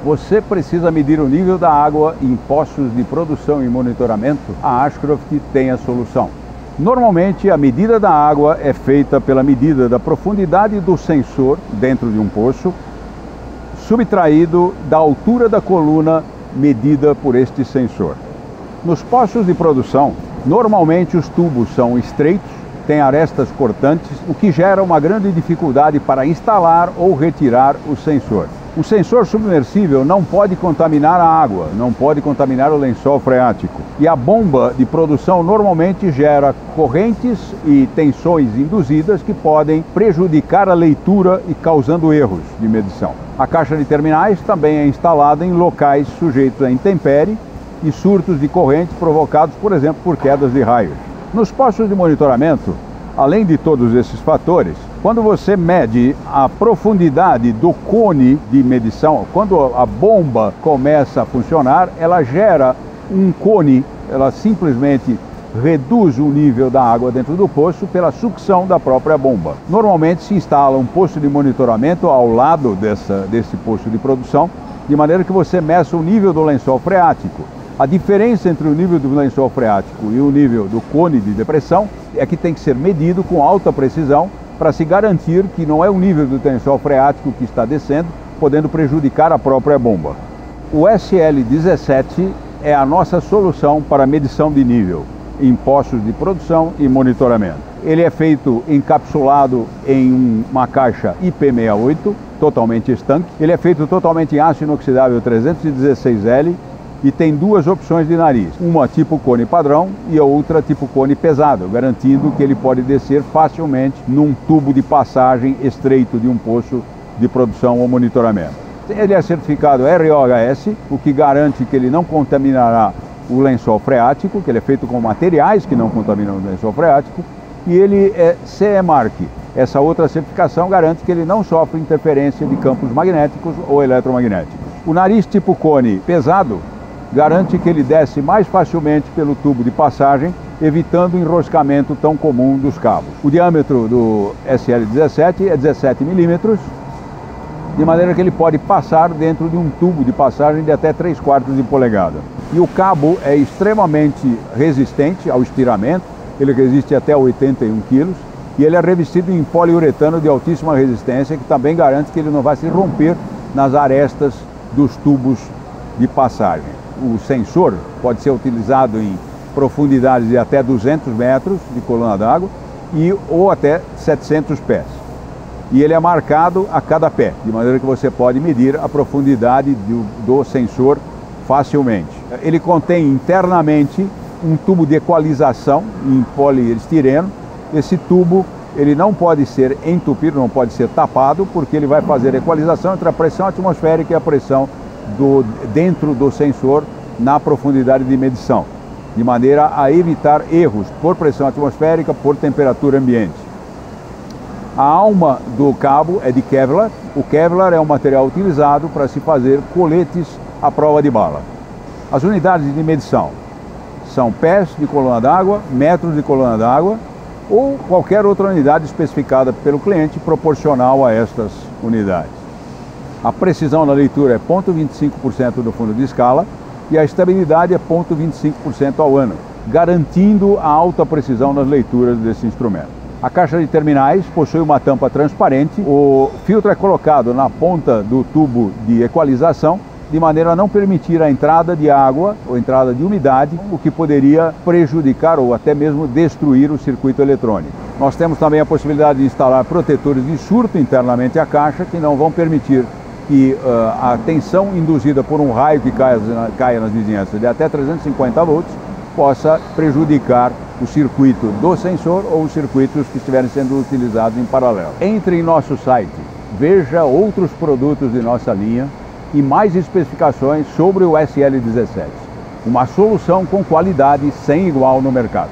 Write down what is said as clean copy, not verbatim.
Você precisa medir o nível da água em postos de produção e monitoramento? A Ashcroft tem a solução. Normalmente, a medida da água é feita pela medida da profundidade do sensor dentro de um poço, subtraído da altura da coluna medida por este sensor. Nos postos de produção, normalmente os tubos são estreitos, têm arestas cortantes, o que gera uma grande dificuldade para instalar ou retirar o sensor. O sensor submersível não pode contaminar a água, não pode contaminar o lençol freático. E a bomba de produção normalmente gera correntes e tensões induzidas que podem prejudicar a leitura e causando erros de medição. A caixa de terminais também é instalada em locais sujeitos a intempérie e surtos de corrente provocados, por exemplo, por quedas de raios. Nos postos de monitoramento, além de todos esses fatores, quando você mede a profundidade do cone de medição, quando a bomba começa a funcionar, ela gera um cone, ela simplesmente reduz o nível da água dentro do poço pela sucção da própria bomba. Normalmente se instala um posto de monitoramento ao lado desse posto de produção, de maneira que você meça o nível do lençol freático. A diferença entre o nível do lençol freático e o nível do cone de depressão é que tem que ser medido com alta precisão para se garantir que não é o nível do lençol freático que está descendo, podendo prejudicar a própria bomba. O SL17 é a nossa solução para medição de nível em postos de produção e monitoramento. Ele é feito encapsulado em uma caixa IP68, totalmente estanque. Ele é feito totalmente em aço inoxidável 316L e tem duas opções de nariz, uma tipo cone padrão e a outra tipo cone pesado, garantindo que ele pode descer facilmente num tubo de passagem estreito de um poço de produção ou monitoramento. Ele é certificado RoHS, o que garante que ele não contaminará o lençol freático, que ele é feito com materiais que não contaminam o lençol freático, e ele é CE Mark. Essa outra certificação garante que ele não sofre interferência de campos magnéticos ou eletromagnéticos. O nariz tipo cone pesado garante que ele desce mais facilmente pelo tubo de passagem, evitando o enroscamento tão comum dos cabos. O diâmetro do SL17 é 17 milímetros, de maneira que ele pode passar dentro de um tubo de passagem de até 3/4 de polegada. E o cabo é extremamente resistente ao estiramento, ele resiste até 81 kg, e ele é revestido em poliuretano de altíssima resistência, que também garante que ele não vai se romper nas arestas dos tubos de passagem. O sensor pode ser utilizado em profundidades de até 200 metros de coluna d'água ou até 700 pés. E ele é marcado a cada pé, de maneira que você pode medir a profundidade do sensor facilmente. Ele contém internamente um tubo de equalização em poliestireno. Esse tubo ele não pode ser entupido, não pode ser tapado, porque ele vai fazer equalização entre a pressão atmosférica e a pressão dentro do sensor na profundidade de medição, de maneira a evitar erros por pressão atmosférica, por temperatura ambiente. A alma do cabo é de Kevlar. O Kevlar é um material utilizado para se fazer coletes à prova de bala. As unidades de medição são pés de coluna d'água, metros de coluna d'água ou qualquer outra unidade especificada pelo cliente proporcional a estas unidades. A precisão na leitura é 0,25% do fundo de escala e a estabilidade é 0,25% ao ano, garantindo a alta precisão nas leituras desse instrumento. A caixa de terminais possui uma tampa transparente, o filtro é colocado na ponta do tubo de equalização, de maneira a não permitir a entrada de água ou entrada de umidade, o que poderia prejudicar ou até mesmo destruir o circuito eletrônico. Nós temos também a possibilidade de instalar protetores de surto internamente à caixa, que não vão permitir que a tensão induzida por um raio que caia nas vizinhanças de até 350 volts possa prejudicar o circuito do sensor ou os circuitos que estiverem sendo utilizados em paralelo. Entre em nosso site, veja outros produtos de nossa linha e mais especificações sobre o SL17, uma solução com qualidade sem igual no mercado.